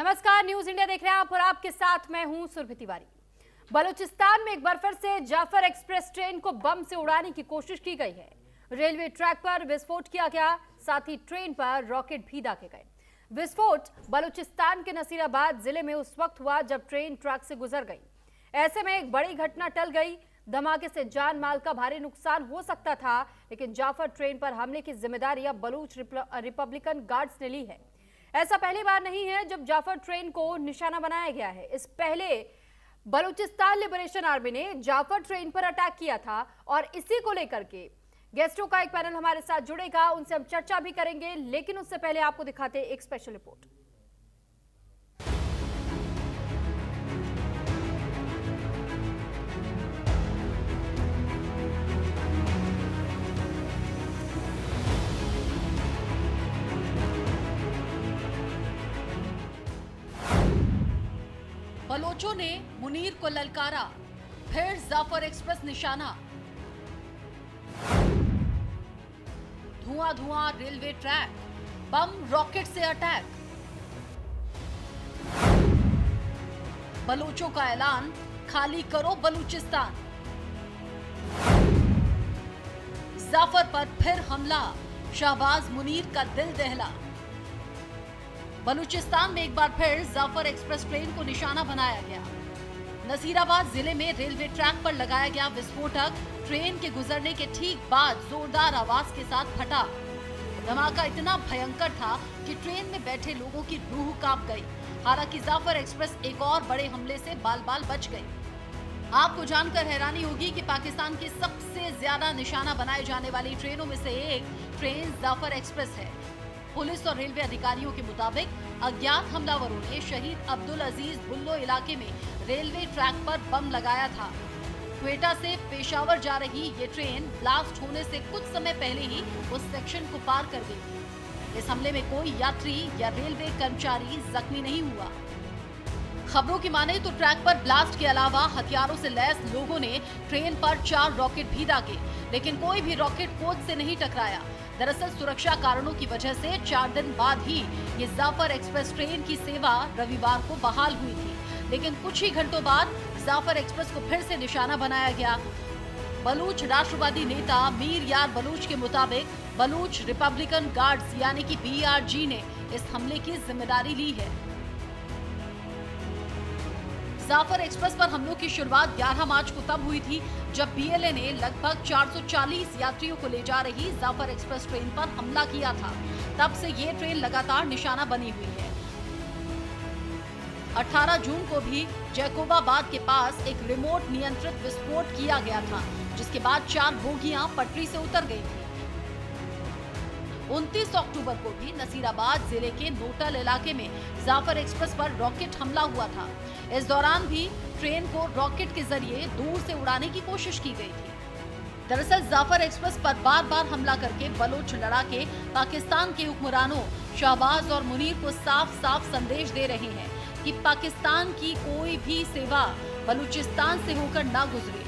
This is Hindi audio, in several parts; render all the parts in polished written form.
नमस्कार, न्यूज इंडिया देख रहे हैं आप और आपके साथ मैं हूं सुरभि तिवारी। बलूचिस्तान में एक बार फिर से जाफर एक्सप्रेस ट्रेन को बम से उड़ाने की कोशिश की गई है। रेलवे ट्रैक पर विस्फोट किया गया, साथ ही ट्रेन पर रॉकेट भी दागे गए। विस्फोट बलूचिस्तान के नसीराबाद जिले में उस वक्त हुआ जब ट्रेन ट्रैक से गुजर गई। ऐसे में एक बड़ी घटना टल गई। धमाके से जान माल का भारी नुकसान हो सकता था, लेकिन जाफर ट्रेन पर हमले की जिम्मेदारी अब बलूच रिपब्लिकन गार्ड्स ने ली है। ऐसा पहली बार नहीं है जब जाफर ट्रेन को निशाना बनाया गया है। इस पहले बलूचिस्तान लिबरेशन आर्मी ने जाफर ट्रेन पर अटैक किया था और इसी को लेकर के गेस्टों का एक पैनल हमारे साथ जुड़ेगा, उनसे हम चर्चा भी करेंगे, लेकिन उससे पहले आपको दिखाते हैं एक स्पेशल रिपोर्ट। बलोचों ने मुनीर को ललकारा, फिर जाफर एक्सप्रेस निशाना। धुआं धुआं रेलवे ट्रैक, बम रॉकेट से अटैक। बलोचों का ऐलान, खाली करो बलूचिस्तान। जाफर पर फिर हमला, शहबाज मुनीर का दिल दहला। बलूचिस्तान में एक बार फिर जाफर एक्सप्रेस ट्रेन को निशाना बनाया गया। नसीराबाद जिले में रेलवे ट्रैक पर लगाया गया विस्फोटक ट्रेन के गुजरने के ठीक बाद जोरदार आवाज के साथ फटा। धमाका इतना भयंकर था कि ट्रेन में बैठे लोगों की रूह कांप गई। हालांकि जाफर एक्सप्रेस एक और बड़े हमले से बाल बाल बच गई। आपको जानकर हैरानी होगी कि पाकिस्तान की सबसे ज्यादा निशाना बनाए जाने वाली ट्रेनों में से एक ट्रेन जाफर एक्सप्रेस है। पुलिस और रेलवे अधिकारियों के मुताबिक अज्ञात हमलावरों ने शहीद अब्दुल अजीज बुल्लो इलाके में रेलवे ट्रैक पर बम लगाया था। क्वेटा से पेशावर जा रही ये ट्रेन ब्लास्ट होने से कुछ समय पहले ही उस सेक्शन को पार कर गई थी। इस हमले में कोई यात्री या रेलवे कर्मचारी जख्मी नहीं हुआ। खबरों की माने तो ट्रैक पर ब्लास्ट के अलावा हथियारों से लैस लोगों ने ट्रेन पर 4 रॉकेट भी दागे, लेकिन कोई भी रॉकेट कोच से नहीं टकराया। दरअसल सुरक्षा कारणों की वजह से 4 दिन बाद ही ये जाफर एक्सप्रेस ट्रेन की सेवा रविवार को बहाल हुई थी, लेकिन कुछ ही घंटों बाद जाफर एक्सप्रेस को फिर से निशाना बनाया गया। बलूच राष्ट्रवादी नेता मीर यार बलूच के मुताबिक बलूच रिपब्लिकन गार्ड्स यानी कि BRG ने इस हमले की जिम्मेदारी ली है। जाफर एक्सप्रेस पर हमलों की शुरुआत 11 मार्च को तब हुई थी जब BLA ने लगभग 440 यात्रियों को ले जा रही जाफर एक्सप्रेस ट्रेन पर हमला किया था। तब से ये ट्रेन लगातार निशाना बनी हुई है। 18 जून को भी जैकोबाबाद के पास एक रिमोट नियंत्रित विस्फोट किया गया था, जिसके बाद 4 बोगियां पटरी से उतर गई थी। 29 अक्टूबर को भी नसीराबाद जिले के नोटल इलाके में जाफर एक्सप्रेस पर रॉकेट हमला हुआ था। इस दौरान भी ट्रेन को रॉकेट के जरिए दूर से उड़ाने की कोशिश की गई थी। दरअसल जाफर एक्सप्रेस पर बार बार हमला करके बलोच लड़ाके पाकिस्तान के हुक्मरानों शहबाज और मुनीर को साफ साफ संदेश दे रहे हैं कि पाकिस्तान की कोई भी सेवा बलूचिस्तान से होकर ना गुजरे।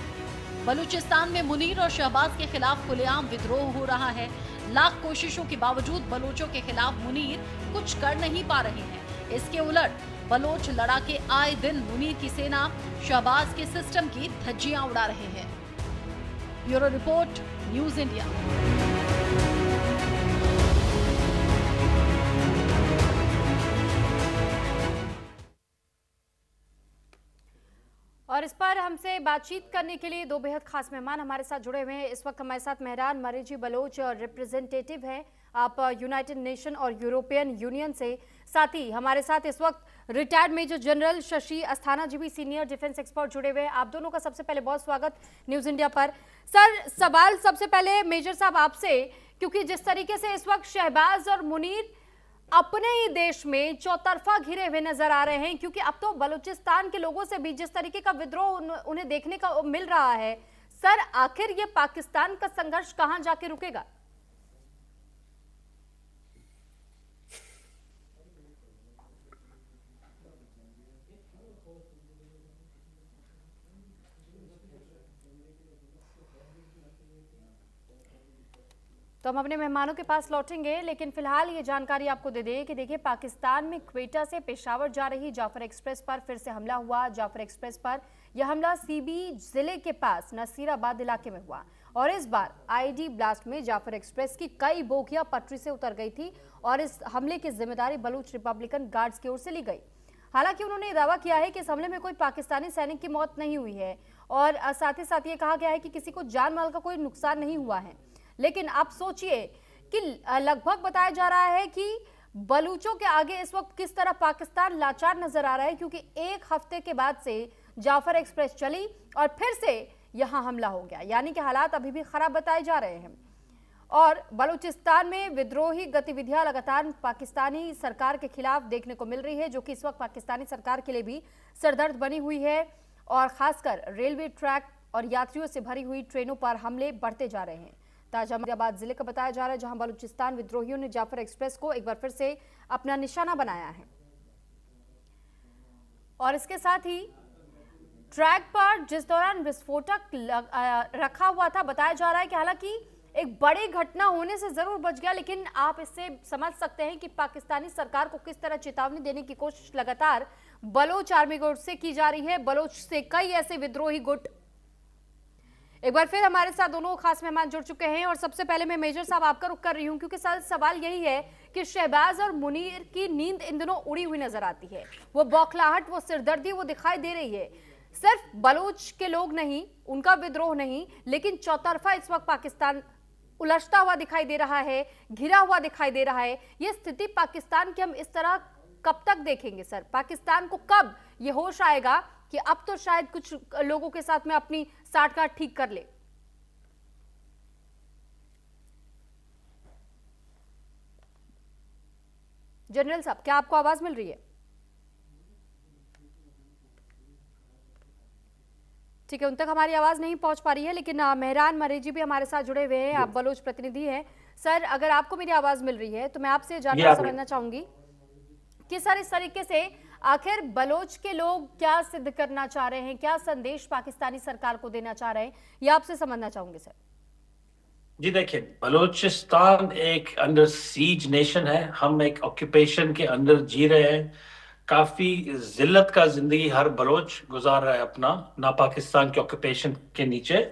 बलूचिस्तान में मुनीर और शहबाज के खिलाफ खुलेआम विद्रोह हो रहा है। लाख कोशिशों के बावजूद बलोचों के खिलाफ मुनीर कुछ कर नहीं पा रहे हैं। इसके उलट बलोच लड़ाके आए दिन मुनीर की सेना शहबाज के सिस्टम की धज्जियां उड़ा रहे हैं। Bureau report, news India. और इस पर हमसे बातचीत करने के लिए 2 बेहद खास मेहमान हमारे साथ जुड़े हुए हैं। इस वक्त हमारे साथ मेहरान मरीजी बलोच रिप्रेजेंटेटिव हैं, आप यूनाइटेड नेशन और यूरोपियन यूनियन से। साथ ही हमारे साथ इस वक्त retired major general Shashi Asthana ji भी सीनियर डिफेंस एक्सपर्ट जुड़े हुए हैं। आप दोनों का सबसे पहले बहुत स्वागत न्यूज इंडिया पर। सर, सवाल सबसे पहले मेजर साहब आपसे, क्योंकि जिस तरीके से इस वक्त शहबाज और मुनीर अपने ही देश में चौतरफा घिरे हुए नजर आ रहे हैं, क्योंकि अब तो बलूचिस्तान के लोगों से भी जिस तरीके का विद्रोह उन्हें देखने का मिल रहा है, सर आखिर ये पाकिस्तान का संघर्ष कहां जाके रुकेगा? तो हम अपने मेहमानों के पास लौटेंगे, लेकिन फिलहाल ये जानकारी आपको दे दें कि देखिए, पाकिस्तान में क्वेटा से पेशावर जा रही जाफर एक्सप्रेस पर फिर से हमला हुआ। जाफर एक्सप्रेस पर यह हमला सीबी जिले के पास नसीराबाद इलाके में हुआ और इस बार आईडी ब्लास्ट में जाफर एक्सप्रेस की कई बोगियां पटरी से उतर गई थी और इस हमले की जिम्मेदारी बलूच रिपब्लिकन गार्ड्स की ओर से ली गई। हालांकि उन्होंने दावा किया है कि इस हमले में कोई पाकिस्तानी सैनिक की मौत नहीं हुई है और साथ ही साथ ये कहा गया है कि किसी को जान माल का कोई नुकसान नहीं हुआ है। लेकिन आप सोचिए कि लगभग बताया जा रहा है कि बलूचों के आगे इस वक्त किस तरह पाकिस्तान लाचार नजर आ रहा है, क्योंकि एक हफ्ते के बाद से जाफर एक्सप्रेस चली और फिर से यहां हमला हो गया, यानी कि हालात अभी भी खराब बताए जा रहे हैं। और बलूचिस्तान में विद्रोही गतिविधियां लगातार पाकिस्तानी सरकार के खिलाफ देखने को मिल रही है, जो कि इस वक्त पाकिस्तानी सरकार के लिए भी सरदर्द बनी हुई है और खासकर रेलवे ट्रैक और यात्रियों से भरी हुई ट्रेनों पर हमले बढ़ते जा रहे हैं। ताजा मुरादाबाद जिले का बताया जा रहा है, जहां बलूचिस्तान विद्रोहियों ने जाफर एक्सप्रेस को एक बार फिर से अपना निशाना बनाया है और इसके साथ ही ट्रैक पर जिस दौरान विस्फोटक रखा हुआ था, बताया जा रहा है कि हालांकि एक बड़ी घटना होने से जरूर बच गया, लेकिन आप इससे समझ सकते हैं कि पाकिस्तानी सरकार को किस तरह चेतावनी देने की कोशिश लगातार बलोच आर्मी गुट से की जा रही है। बलोच से कई ऐसे विद्रोही गुट। एक बार फिर हमारे साथ दोनों खास मेहमान जुड़ चुके हैं और सबसे पहले मैं मेजर साहब आपका रुख कर रही हूं, क्योंकि सवाल यही है कि शहबाज और मुनीर की नींद इन दिनों उड़ी हुई नजर आती है। वो बौखलाहट, वो सिरदर्दी वो दिखाई दे रही है। सिर्फ बलूच के लोग नहीं, उनका विद्रोह नहीं, लेकिन चौतरफा इस वक्त पाकिस्तान उलझता हुआ दिखाई दे रहा है, घिरा हुआ दिखाई दे रहा है। ये स्थिति पाकिस्तान की हम इस तरह कब तक देखेंगे सर? पाकिस्तान को कब ये होश आएगा कि अब तो शायद कुछ लोगों के साथ में अपनी साठगांठ ठीक कर ले? जनरल साहब, क्या आपको आवाज मिल रही है? ठीक है, उन तक हमारी आवाज नहीं पहुंच पा रही है, लेकिन मेहरान मरेजी भी हमारे साथ जुड़े हुए हैं। आप बलोच प्रतिनिधि हैं सर, अगर आपको मेरी आवाज मिल रही है तो मैं आपसे जानना समझना चाहूंगी कि सर इस तरीके से आखिर बलोच के लोग क्या सिद्ध करना चाह रहे हैं, क्या संदेश पाकिस्तानी सरकार को देना चाह रहे हैं, ये आपसे समझना चाहूंगी सर। जी देखिए, बलूचिस्तान एक अंडर सीज नेशन है। हम एक ऑक्यूपेशन के अंदर जी रहे हैं। काफी जिल्लत का जिंदगी हर बलोच गुजार रहा है अपना, ना पाकिस्तान के ऑक्यूपेशन के नीचे।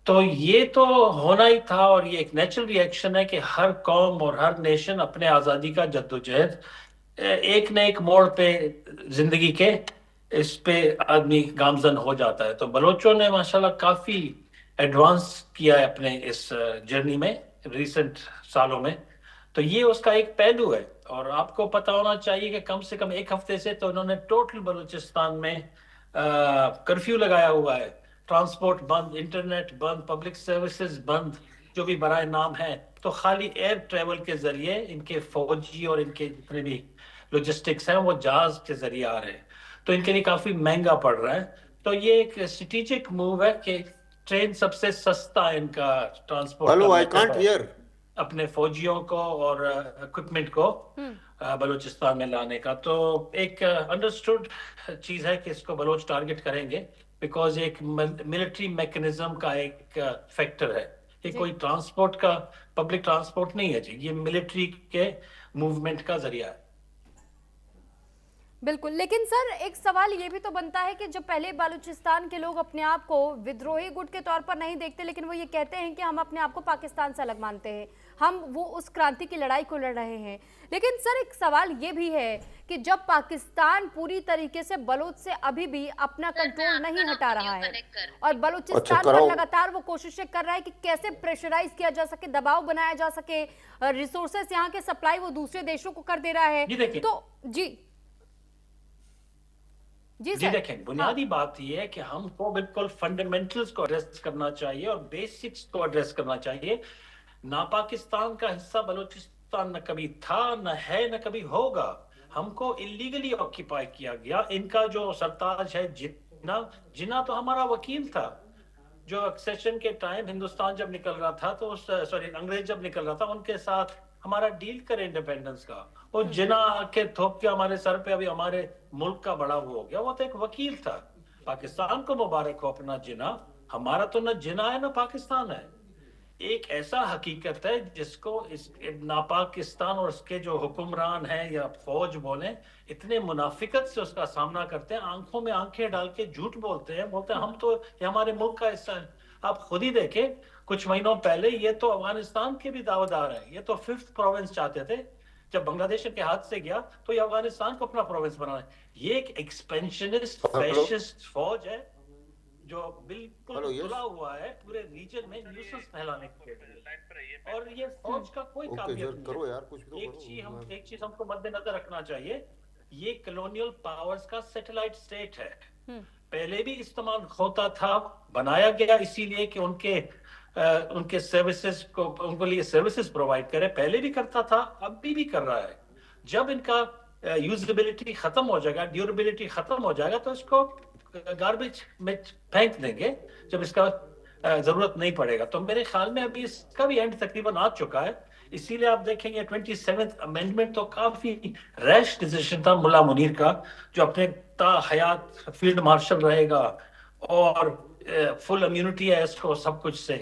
तो ये तो होना ही था और ये एक नेचुरल रिएक्शन है कि हर कौम और हर नेशन अपने आज़ादी का जद्दोजहद एक न एक मोड़ पे जिंदगी के इस पे आदमी गामजन हो जाता है। तो बलोचों ने माशाल्लाह काफी एडवांस किया है अपने इस जर्नी में रिसेंट सालों में। तो ये उसका एक पहलू है और आपको पता होना चाहिए कि कम से कम एक हफ्ते से तो उन्होंने टोटल बलूचिस्तान में कर्फ्यू लगाया हुआ है। ट्रांसपोर्ट बंद, इंटरनेट बंद, पब्लिक सर्विसेज बंद, जो भी बराए नाम है। तो खाली एयर ट्रेवल के जरिए इनके फौजी और इनके जितने भी लॉजिस्टिक्स हैं वो जहाज के जरिए आ रहे हैं, तो इनके लिए काफी महंगा पड़ रहा है। तो ये एक स्ट्रेटेजिक मूव है कि ट्रेन सबसे सस्ता इनका ट्रांसपोर्ट अपने फौजियों को और इक्विपमेंट को बलूचिस्तान में लाने का। तो एक अंडरस्टूड चीज है कि इसको बलोच टारगेट करेंगे, बिकॉज एक मिलिट्री मैकेनिज्म का एक फैक्टर है। ये कोई ट्रांसपोर्ट का पब्लिक ट्रांसपोर्ट नहीं है जी, ये मिलिट्री के मूवमेंट का जरिया है। बिल्कुल, लेकिन सर एक सवाल ये भी तो बनता है कि जब पहले बलूचिस्तान के लोग अपने आप को विद्रोही गुट के तौर पर नहीं देखते, लेकिन वो ये कहते हैं कि हम अपने आप को पाकिस्तान से अलग मानते हैं, हम वो उस क्रांति की लड़ाई को लड़ रहे हैं। लेकिन सर एक सवाल ये भी है कि जब पाकिस्तान पूरी तरीके से बलोच से अभी भी अपना कंट्रोल नहीं हटा रहा है और बलूचिस्तान पर लगातार वो कोशिशें कर रहा है कि कैसे प्रेशराइज किया जा सके, दबाव बनाया जा सके, रिसोर्सेस यहाँ के सप्लाई वो दूसरे देशों को कर दे रहा है। तो जी देखें, बुनियादी बात यह है कि हमको बिल्कुल फंडामेंटल्स को एड्रेस करना चाहिए और बेसिक्स को एड्रेस करना चाहिए। ना पाकिस्तान का हिस्सा बलूचिस्तान न कभी था, न है, न कभी होगा। हमको इलीगली ऑक्यूपाई किया गया। इनका जो सरताज है जिन्ना तो हमारा वकील था, जो एक्सेशन के टाइम हिंदुस्तान जब निकल रहा था, तो अंग्रेज जब निकल रहा था उनके साथ हमारा डील करे इंडिपेंडेंस का। और जिना के थोप के हमारे सर पे अभी हमारे मुल्क का बड़ा वो हो गया। वो तो एक वकील था। पाकिस्तान को मुबारक हो अपना जिना, हमारा तो न जिना है न पाकिस्तान है। एक ऐसा हकीकत है जिसको इस नापाकिस्तान और उसके जो हुक्मरान हैं या फौज बोले, इतने मुनाफिकत से उसका सामना करते हैं, आंखों में आंखें डाल के झूठ बोलते हैं हम तो ये हमारे मुल्क का हिस्सा है। आप खुद ही देखें, कुछ महीनों पहले ये तो अफगानिस्तान के भी दावेदार है, ये तो 5th प्रोविंस चाहते थे, जब बांग्लादेश के हाथ से गया तो ये अफगानिस्तान को अपना प्रोविंस बनाना है। ये एक एक्सपेंशनिस्ट फैशिस्ट फौज है जो बिल्कुल खुला हुआ है पूरे रीजन में न्यूसेंस फैलाने के लिए, और ये फौज का कोई काबिलियत नहीं है। एक चीज हमको मद्देनजर रखना चाहिए, ये कॉलोनियल पावर्स का सैटेलाइट स्टेट है। पहले भी इस्तेमाल होता था, बनाया गया इसीलिए कि उनके सर्विसेज को, उनको लिए सर्विसेज प्रोवाइड करे, पहले भी करता था, अभी भी कर रहा है। जब इनका यूजेबिलिटी खत्म हो जाएगा, ड्यूरेबिलिटी खत्म हो जाएगा, तो इसको गार्बेज में फेंक देंगे जब इसका जरूरत नहीं पड़ेगा। तो मेरे ख्याल में अभी इसका भी एंड तकरीबन आ चुका है। इसीलिए आप देखेंगे 27th अमेंडमेंट तो काफी रैश डिसीजन था मुल्ला मुनीर का, जो अपने हयात फील्ड मार्शल रहेगा और फुल इम्यूनिटी है इसको सब कुछ से।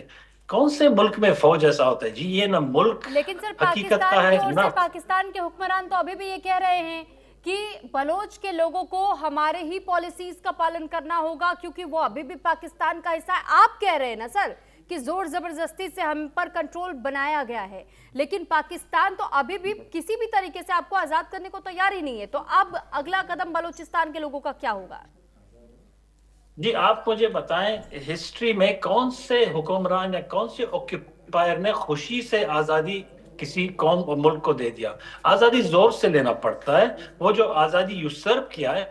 कौन से मुल्क में फौज ऐसा होता है जी? ये ना मुल्क लेकिन सर हकीकत का है ना। पाकिस्तान के हुक्मरान तो अभी भी ये कह रहे हैं कि बलोच के लोगों को हमारे ही पॉलिसीज का पालन करना होगा, क्योंकि वो अभी भी पाकिस्तान का हिस्सा है। आप कह रहे हैं ना सर कि जोर जबरदस्ती से हम पर कंट्रोल बनाया गया है, लेकिन पाकिस्तान तो अभी भी किसी भी तरीके से आपको आजाद करने को तैयार ही नहीं है। तो अब अगला कदम बलूचिस्तान के लोगों का क्या होगा? जी आप मुझे बताएं, हिस्ट्री में कौन से हुक्मरान या कौन से ऑक्यूपायर ने खुशी से आजादी किसी कौम और मुल्क को दे दिया? आजादी जोर से लेना पड़ता है। वो जो आजादी यूसर्व किया है,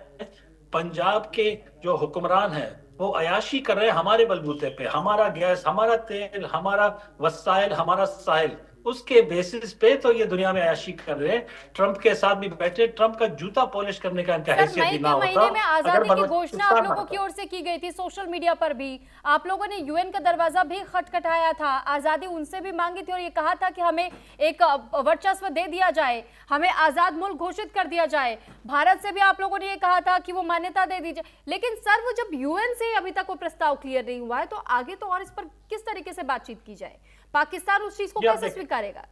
पंजाब के जो हुक्मरान हैं वो अयाशी कर रहे हैं हमारे बलबूते पे, हमारा गैस, हमारा तेल, हमारा वसाइल, हमारा साहिल, उसके बेसिस पे तो ये दुनिया में अयाशी कर रहे हैं। ट्रंप के साथ भी बैठे, ट्रंप का जूता पॉलिश करने का इनका हैसियत भी ना होता। महीने में आजादी की घोषणा आप लोगों की ओर से की गई थी, सोशल मीडिया पर भी आप लोगों ने यूएन का दरवाजा भी खटखटाया था, आजादी उनसे भी मांगी थी और ये कहा था कि हमें एक वर्चस्व दे दिया जाए, हमें आजाद मुल्क घोषित कर दिया जाए। भारत से भी आप लोगों ने ये कहा था कि वो मान्यता दे दी जाए। लेकिन सर वो जब यूएन से अभी तक वो प्रस्ताव क्लियर नहीं हुआ है, तो आगे तो और इस पर किस तरीके से बातचीत की जाए? पाकिस्तान उस चीज को कैसे स्वीकारेगा?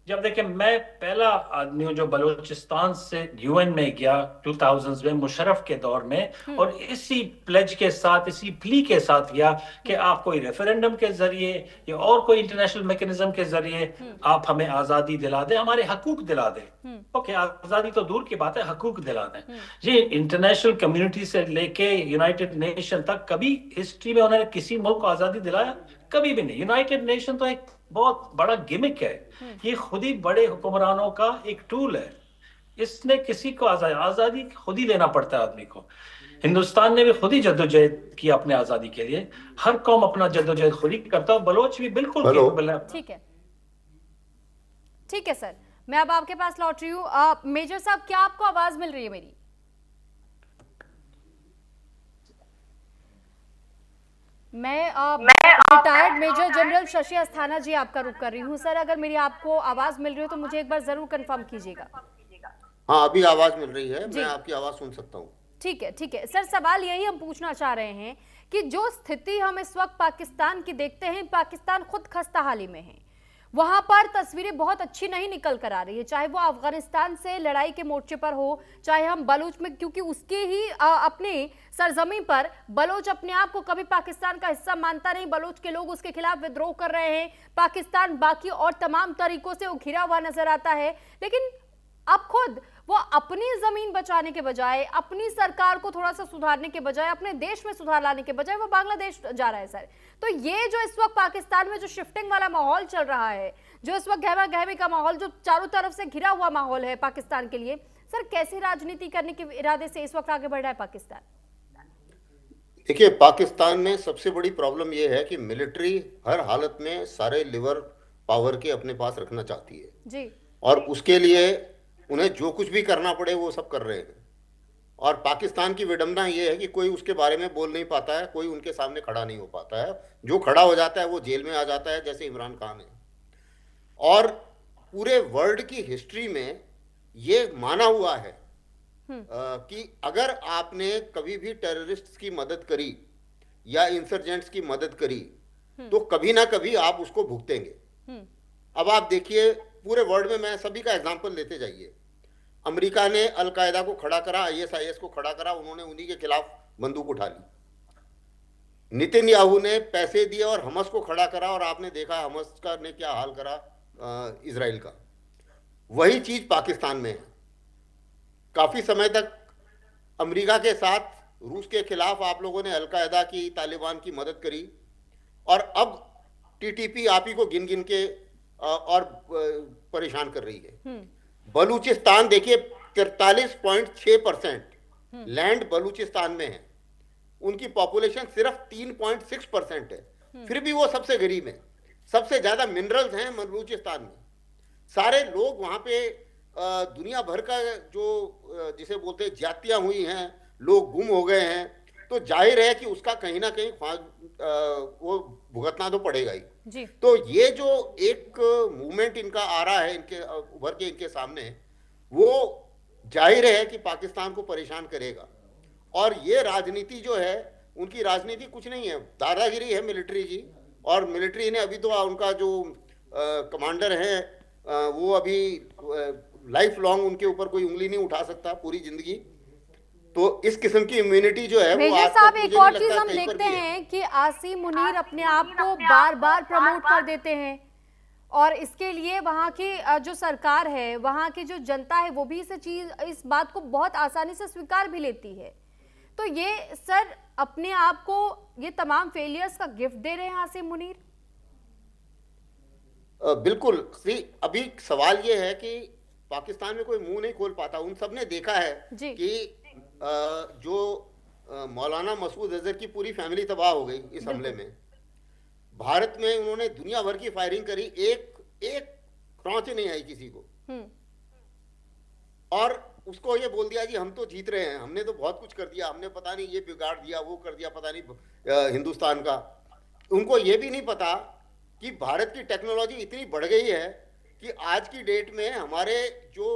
जब देखिए, मैं पहला आदमी हूं जो बलूचिस्तान से यूएन में गया 2000s में मुशर्रफ के दौर में, और इसी प्लेज के साथ, इसी प्ली के साथ गया कि आप कोई रेफरेंडम के जरिए या और कोई इंटरनेशनल मैकेनिज्म के जरिए आप हमें आजादी दिला दें, हमारे हकूक दिला दें। ओके, आजादी तो दूर की बात है, हकूक दिला दें। जी, इंटरनेशनल कम्युनिटी से लेके यूनाइटेड नेशन तक कभी हिस्ट्री में उन्होंने किसी मुल्क को आजादी दिलाया? कभी भी नहीं। यूनाइटेड नेशन तो एक बहुत बड़ा गिमिक है, ये खुद ही बड़े हुक्मरानों का एक टूल है। इसने किसी को आजादी खुद ही देना पड़ता है आदमी को। हिंदुस्तान ने भी खुद ही जद्दोजहद की अपने आजादी के लिए, हर कौम अपना जद्दोजहद खुद ही करता है। बलोच भी बिल्कुल केपेबल है। ठीक है, ठीक है सर, मैं अब आपके पास लौट रही हूँ। मेजर साहब, क्या आपको आवाज मिल रही है मेरी? मैं retired major general Shashi Asthana ji आपका रुख कर रही हूँ। सर, अगर मेरी आपको आवाज मिल रही हो तो मुझे एक बार जरूर कंफर्म कीजिएगा। हाँ, अभी आवाज मिल रही है, मैं आपकी आवाज सुन सकता हूँ। ठीक है, ठीक है सर, सवाल यही हम पूछना चाह रहे हैं कि जो स्थिति हम इस वक्त पाकिस्तान की देखते हैं, पाकिस्तान खुद खस्ताहाली में है, वहां पर तस्वीरें बहुत अच्छी नहीं निकल कर आ रही है, चाहे वो अफगानिस्तान से लड़ाई के मोर्चे पर हो, चाहे हम बलूच में, क्योंकि उसके ही अपनी सरजमीन पर बलोच अपने आप को कभी पाकिस्तान का हिस्सा मानता नहीं, बलोच के लोग उसके खिलाफ विद्रोह कर रहे हैं, पाकिस्तान बाकी और तमाम तरीकों से वो घिरा हुआ नजर आता है। लेकिन अब खुद वो अपनी जमीन बचाने के बजाय, अपनी सरकार को थोड़ा सा सुधारने के बजाय, अपने देश में सुधार लाने के बजाय वो बांग्लादेश जा रहा है सर। तो ये जो इस वक्त पाकिस्तान में जो शिफ्टिंग वाला माहौल चल रहा है, जो इस वक्त गहमा गहमी का माहौल, जो चारों तरफ से घिरा हुआ माहौल है पाकिस्तान के लिए, सर कैसी राजनीति करने के इरादे से इस वक्त आगे बढ़ रहा है पाकिस्तान? देखिए, पाकिस्तान में सबसे बड़ी प्रॉब्लम यह है कि मिलिट्री हर हालत में सारे लिवर पावर के अपने पास रखना चाहती है जी, और उसके लिए उन्हें जो कुछ भी करना पड़े वो सब कर रहे हैं। और पाकिस्तान की विडंबना ये है कि कोई उसके बारे में बोल नहीं पाता है, कोई उनके सामने खड़ा नहीं हो पाता है। जो खड़ा हो जाता है वो जेल में आ जाता है, जैसे इमरान खान है। और पूरे वर्ल्ड की हिस्ट्री में ये माना हुआ है कि अगर आपने कभी भी टेररिस्ट्स की मदद करी या इंसर्जेंट्स की मदद करी तो कभी ना कभी आप उसको भुगतेंगे। अब आप देखिए पूरे वर्ल्ड में, मैं सभी का एग्जांपल लेते जाइए। अमेरिका ने अलकायदा को खड़ा करा, आईएसआईएस को खड़ा करा, उन्होंने उन्हीं के खिलाफ बंदूक उठा ली। नितिन याहू ने पैसे दिए और हमस को खड़ा करा, और आपने देखा हमस का ने क्या हाल करा इजराइल का। वही चीज पाकिस्तान में है। काफी समय तक अमेरिका के साथ रूस के खिलाफ आप लोगों ने अलकायदा की, तालिबान की मदद करी, और अब टीटीपी आप ही को गिन गिन के और परेशान कर रही है। बलूचिस्तान देखिए 43.6% लैंड बलूचिस्तान में है, उनकी पॉपुलेशन सिर्फ 3.6% है, फिर भी वो सबसे गरीब है। सबसे ज्यादा मिनरल्स हैं बलूचिस्तान में। सारे लोग वहां पे दुनिया भर का जो जिसे बोलते हैं जातियां हुई हैं, लोग गुम हो गए हैं, तो जाहिर है कि उसका कहीं ना कहीं वो भुगतना तो पड़ेगा ही जी। तो ये जो एक मूवमेंट इनका आ रहा है, इनके उभर के इनके सामने, वो जाहिर है कि पाकिस्तान को परेशान करेगा। और ये राजनीति जो है, उनकी राजनीति कुछ नहीं है, दादागिरी है मिलिट्री की। और मिलिट्री ने अभी तो उनका जो कमांडर है वो अभी लाइफ लॉन्ग उनके ऊपर कोई उंगली नहीं उठा सकता पूरी जिंदगी। तो इस किस्म की इम्यूनिटी जो है वो मेजर आज साहब, तक एक मुझे और नहीं चीज लगता हम कहीं पर देखते भी है। हैं कि आसिम मुनीर अपने आप को बार बार प्रमोट कर देते हैं, और इसके लिए वहां की जो सरकार है, वहां की जो जनता है, वो भी इस बात को बहुत आसानी से स्वीकार भी लेती है। तो ये सर अपने आप को ये तमाम फेलियर्स का गिफ्ट दे रहे हैं आसिम मुनीर? बिल्कुल। अभी सवाल ये है कि पाकिस्तान में कोई मुंह नहीं खोल पाता। उन सब ने देखा है कि जो मौलाना मसूद अजहर की पूरी फैमिली तबाह हो गई इस हमले में। भारत में उन्होंने दुनिया भर की फायरिंग करी, एक खरोंच नहीं आई किसी को। और उसको ये बोल दिया जी हम तो जीत रहे हैं, हमने तो बहुत कुछ कर दिया, हमने पता नहीं ये बिगाड़ दिया, वो कर दिया, पता नहीं हिंदुस्तान का। उनको ये भी नहीं पता कि भारत की टेक्नोलॉजी इतनी बढ़ गई है कि आज की डेट में हमारे जो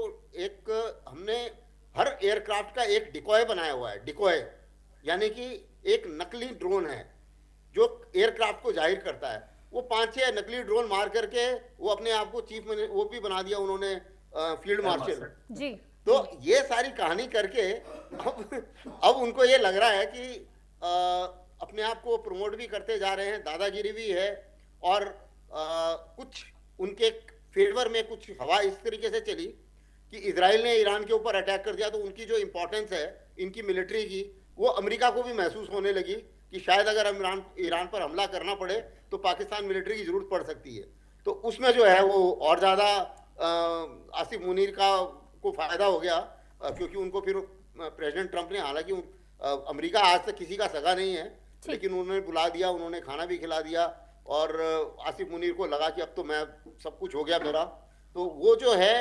हमने हर एयरक्राफ्ट का एक डिकॉय बनाया हुआ है। डिकॉय यानी कि एक नकली ड्रोन है जो एयरक्राफ्ट को जाहिर करता है। वो 5-6 नकली ड्रोन मार करके वो अपने आप को चीफ वो भी बना दिया उन्होंने, फील्ड मार्शल जी। तो ये सारी कहानी करके अब उनको ये लग रहा है कि अपने आप को प्रमोट भी करते जा रहे हैं, दादागिरी भी है, और कुछ उनके फेवर में कुछ हवा इस तरीके से चली कि इजराइल ने ईरान के ऊपर अटैक कर दिया, तो उनकी जो इंपॉर्टेंस है इनकी मिलिट्री की, वो अमेरिका को भी महसूस होने लगी कि शायद अगर ईरान पर हमला करना पड़े तो पाकिस्तान मिलिट्री की जरूरत पड़ सकती है। तो उसमें जो है वो और ज़्यादा आसिफ मुनीर को फायदा हो गया, क्योंकि उनको फिर प्रेसिडेंट ट्रंप ने, हालांकि अमेरिका आज तक किसी का सगा नहीं है, लेकिन उन्होंने बुला दिया, उन्होंने खाना भी खिला दिया, और आसिफ मुनीर को लगा कि अब तो मैं सब कुछ हो गया मेरा। तो वो जो है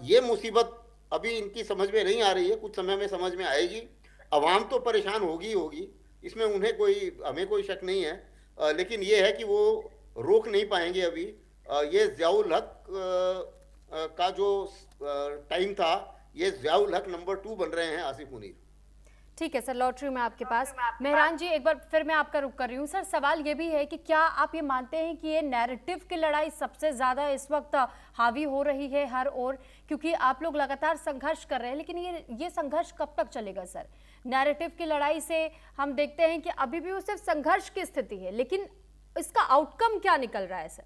ये मुसीबत अभी इनकी समझ में नहीं आ रही है, कुछ समय में समझ में आएगी। अवाम तो परेशान होगी होगी, इसमें हमें कोई शक नहीं है, लेकिन ये है कि वो रोक नहीं पाएंगे अभी। ये ज़ियाउल हक का जो टाइम था, ये ज़ियाउल हक नंबर 2 बन रहे हैं आसिफ मुनीर। ठीक है सर, लौट रही हूँ मैं आपके पास। मेहरान जी, एक बार फिर मैं आपका रुख कर रही हूँ। सर, सवाल ये भी है कि क्या आप ये मानते हैं कि ये नैरेटिव की लड़ाई सबसे ज़्यादा इस वक्त हावी हो रही है हर ओर, क्योंकि आप लोग लगातार संघर्ष कर रहे हैं, लेकिन ये संघर्ष कब तक चलेगा सर? नैरेटिव की लड़ाई से हम देखते हैं कि अभी भी वो सिर्फ संघर्ष की स्थिति है, लेकिन इसका आउटकम क्या निकल रहा है सर?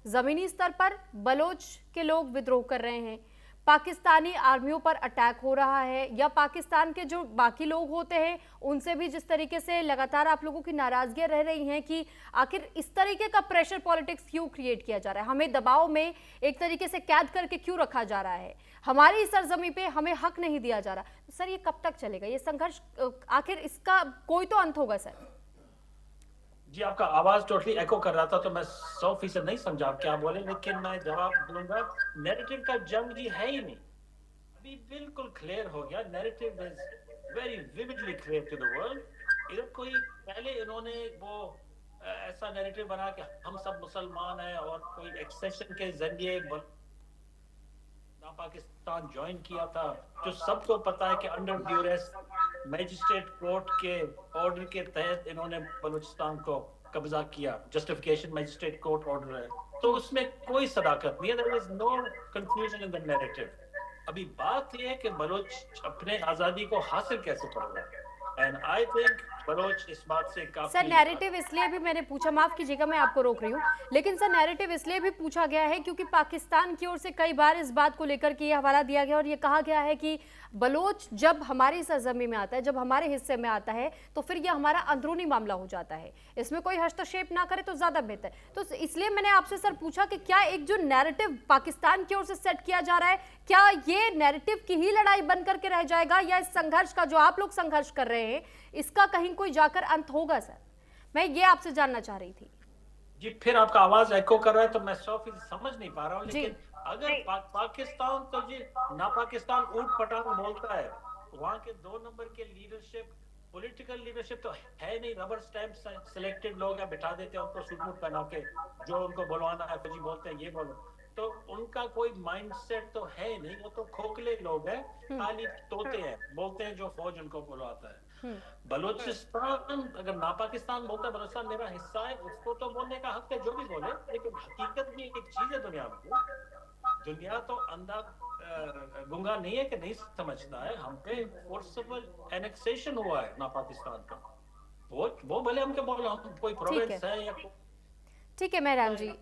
जमीनी स्तर पर बलोच के लोग विद्रोह कर रहे हैं, पाकिस्तानी आर्मियों पर अटैक हो रहा है, या पाकिस्तान के जो बाकी लोग होते हैं उनसे भी जिस तरीके से लगातार आप लोगों की नाराजगियां रह रही हैं कि आखिर इस तरीके का प्रेशर पॉलिटिक्स क्यों क्रिएट किया जा रहा है, हमें दबाव में एक तरीके से कैद करके क्यों रखा जा रहा है, हमारी सरजमी पे हमें हक नहीं दिया जा रहा। सर, ये कब तक चलेगा ये संघर्ष? आखिर इसका कोई तो अंत होगा सर? जी, आपका आवाज टोटली एको कर रहा था, तो मैं 100% नहीं समझा आप क्या बोले, लेकिन मैं जवाब दूंगा। नैरेटिव का जंग जी है ही नहीं, अभी बिल्कुल क्लियर हो गया। Narrative is very vividly clear to the world. इधर कोई पहले इन्होंने वो ऐसा नैरेटिव बना कि हम सब मुसलमान हैं और कोई एक्सेशन के जरिए पाकिस्तान ज्वाइन किया था, जो सबको पता है कि अंडर ड्यूरेस मजिस्ट्रेट कोर्ट के ऑर्डर के तहत इन्होंने बलूचिस्तान को कब्जा किया, जस्टिफिकेशन मजिस्ट्रेट कोर्ट ऑर्डर है, तो उसमें कोई सदाकत नहीं है, there is no confusion in the narrative. अभी बात यह है कि बलोच अपने आजादी को हासिल कैसे कर रहा है, एंड आई थिंक बलोच इस बात से काफी सर नैरेटिव इसलिए भी मैंने पूछा, माफ कीजिएगा मैं आपको रोक रही हूँ, लेकिन सर नैरेटिव इसलिए भी पूछा गया है क्योंकि पाकिस्तान की ओर से कई बार इस बात को लेकर के ये हवाला दिया गया और ये कहा गया है कि बलोच जब हमारी सरजमी में आता है, जब हमारे हिस्से में आता है, तो फिर ये हमारा अंदरूनी मामला हो जाता है, इसमें कोई हस्तक्षेप ना करे तो ज्यादा बेहतर। तो इसलिए मैंने आपसे सर पूछा कि क्या एक जो नैरेटिव पाकिस्तान की ओर से सेट किया जा रहा है, क्या ये नैरेटिव की ही लड़ाई बन करके रह जाएगा, या इस संघर्ष का जो आप लोग संघर्ष कर रहे हैं इसका कहीं कोई जाकर अंत होगा? सर मैं ये आपसे जानना चाह रही थी। जी फिर आपका आवाज एको कर रहा है तो मैं 100% समझ नहीं पा रहा हूँ, लेकिन अगर पाकिस्तान तो जी ना पाकिस्तान ऊट पटांग बोलता है, वहां के 2 नंबर के लीडरशिप, पॉलिटिकल लीडरशिप तो है नहीं, रबर स्टैम्प सिलेक्टेड लोग हैं, बिठा देते हैं उनको सूट बूट पहना के, जो उनको बुलवाना है जी बोलते हैं ये बोलो, तो उनका कोई माइंडसेट तो है नहीं, वो तो खोखले लोग हैं, खाली तोते हैं, बोलते हैं जो फौज उनको बुलवाता है। बलूचिस्तान अगर ना पाकिस्तान बोलता है बलूचिस्तान मेरा हिस्सा है, उसको तो बोलने का हक है जो भी बोले, लेकिन हकीकत भी एक चीज है दुनिया में, दुनिया तो अंधा गुंगा नहीं है कि नहीं समझता है, हम पे फोर्सेबल एनेक्सेशन हुआ है ना पाकिस्तान का, वो भले हमके बोला हम कोई प्रोविंस है या ठीक है मेहरान जी,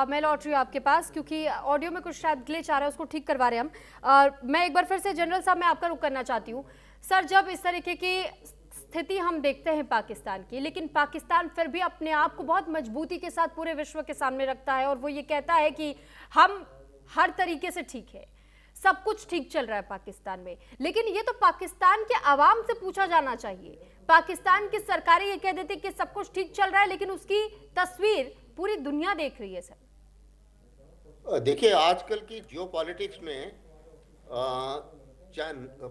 मैं लौट रही हूँ आपके पास क्योंकि ऑडियो में कुछ शायद ग्लिच आ रहा है, उसको ठीक करवा रहे हैं हम। मैं एक बार फिर से जनरल साहब मैं आपका रुख करना चाहती हूँ। सर जब इस तरीके की स्थिति हम देखते हैं पाकिस्तान की, लेकिन पाकिस्तान फिर भी अपने आप को बहुत मजबूती के साथ पूरे विश्व के सामने रखता है और वो ये कहता है कि हम हर तरीके से ठीक है, सब कुछ ठीक चल रहा है पाकिस्तान में, लेकिन ये तो पाकिस्तान के आवाम से पूछा जाना चाहिए। पाकिस्तान की सरकारें ये कह देती कि सब कुछ ठीक चल रहा है, लेकिन उसकी तस्वीर पूरी दुनिया देख रही है। सर देखिए आजकल की जियो पॉलिटिक्स में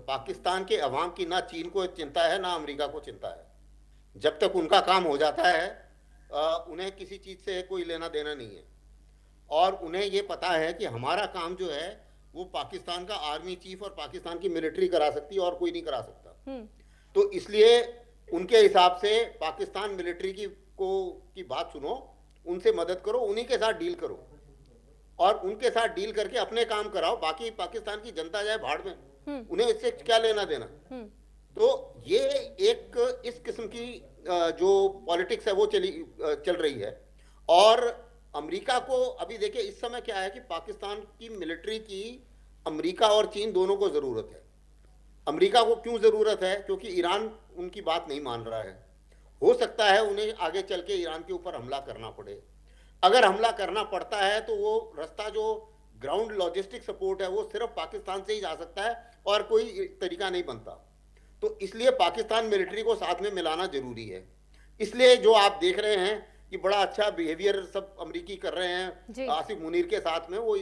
पाकिस्तान के अवाम की ना चीन को चिंता है ना अमेरिका को चिंता है। जब तक उनका काम हो जाता है उन्हें किसी चीज़ से कोई लेना देना नहीं है, और उन्हें ये पता है कि हमारा काम जो है वो पाकिस्तान का आर्मी चीफ और पाकिस्तान की मिलिट्री करा सकती है और कोई नहीं करा सकता। तो इसलिए उनके हिसाब से पाकिस्तान मिलिट्री की बात सुनो, उनसे मदद करो, उन्हीं के साथ डील करो और उनके साथ डील करके अपने काम कराओ, बाकी पाकिस्तान की जनता जाए भाड़ में, उन्हें इससे क्या लेना देना। तो ये एक इस किस्म की जो पॉलिटिक्स है वो चल रही है। और अमेरिका को अभी देखिए इस समय क्या है कि पाकिस्तान की मिलिट्री की अमेरिका और चीन दोनों को जरूरत है। अमेरिका को क्यों जरूरत है? क्योंकि ईरान उनकी बात नहीं मान रहा है। हो सकता है उन्हें आगे चल के ईरान के ऊपर हमला करना पड़े। अगर हमला करना पड़ता है तो वो रास्ता जो ग्राउंड लॉजिस्टिक सपोर्ट है वो सिर्फ पाकिस्तान से ही जा सकता है और कोई तरीका नहीं बनता। तो इसलिए पाकिस्तान मिलिट्री को साथ में मिलाना जरूरी है। इसलिए जो आप देख रहे हैं कि बड़ा अच्छा बिहेवियर सब अमेरिकी कर रहे हैं आसिफ मुनीर के साथ में, वो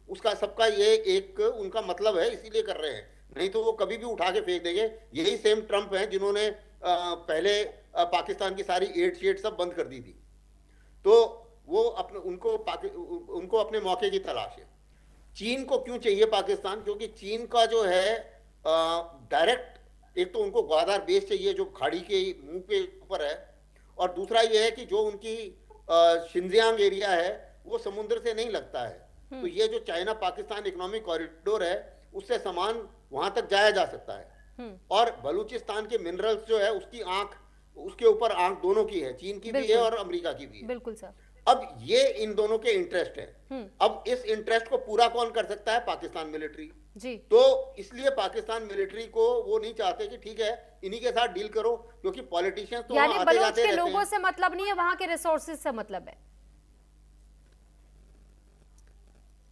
उसका सबका ये एक उनका मतलब है, इसीलिए कर रहे हैं, नहीं तो वो कभी भी उठा के फेंक देंगे। यही सेम ट्रंप है जिन्होंने पहले पाकिस्तान की सारी एड शेड सब बंद कर दी थी। तो वो उनको अपने मौके की तलाश है। चीन को क्यों चाहिए पाकिस्तान? क्योंकि चीन का जो है डायरेक्ट एक तो उनको ग्वादार बेस चाहिए जो खाड़ी के मुंह के ऊपर है, और दूसरा ये है कि जो उनकी शिनजियांग एरिया है वो समुद्र से नहीं लगता है। तो ये जो चाइना पाकिस्तान इकोनॉमिक कॉरिडोर है उससे सामान वहां तक जाया जा सकता है। और बलूचिस्तान के मिनरल्स जो है उसकी आंख, उसके ऊपर आंख दोनों की है, चीन की भी है और अमेरिका की भी है। बिल्कुल सर। अब ये इन दोनों के इंटरेस्ट है। अब इस इंटरेस्ट को पूरा कौन कर सकता है? पाकिस्तान मिलिट्री जी। तो इसलिए पाकिस्तान मिलिट्री को वो नहीं चाहते कि ठीक है इन्हीं के साथ डील करो, क्योंकि पॉलिटिशियंस तो यानी आते जाते के लोगों से मतलब नहीं है, वहां के रिसोर्सेज से मतलब है।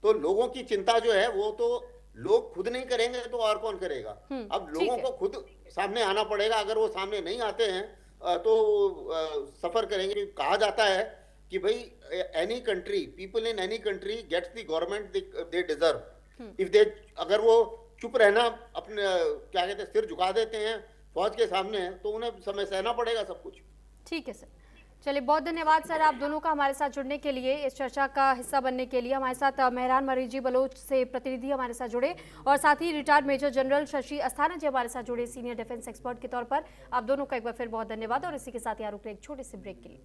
तो लोगों की चिंता जो है वो तो लोग खुद नहीं करेंगे तो और कौन करेगा? अब लोगों को खुद सामने आना पड़ेगा। अगर वो सामने नहीं आते हैं तो सफर करेंगे। कहा जाता है कि भाई any country, people in any country gets the government they deserve if they, अगर वो चुप रहना अपने क्या कहते हैं सिर झुका देते हैं फौज के सामने तो उन्हें समय सहना पड़ेगा सब कुछ। ठीक है सर, चलिए, बहुत धन्यवाद सर आप दोनों का हमारे साथ जुड़ने के लिए, इस चर्चा का हिस्सा बनने के लिए। हमारे साथ मेहरान मरीजी बलोच से प्रतिनिधि हमारे साथ जुड़े और साथ ही retired major general Shashi Asthana ji हमारे साथ जुड़े सीनियर डिफेंस एक्सपर्ट के तौर पर। आप दोनों का एक बार फिर बहुत धन्यवाद और इसी के साथ यहाँ रुक रहे एक छोटे से ब्रेक के लिए।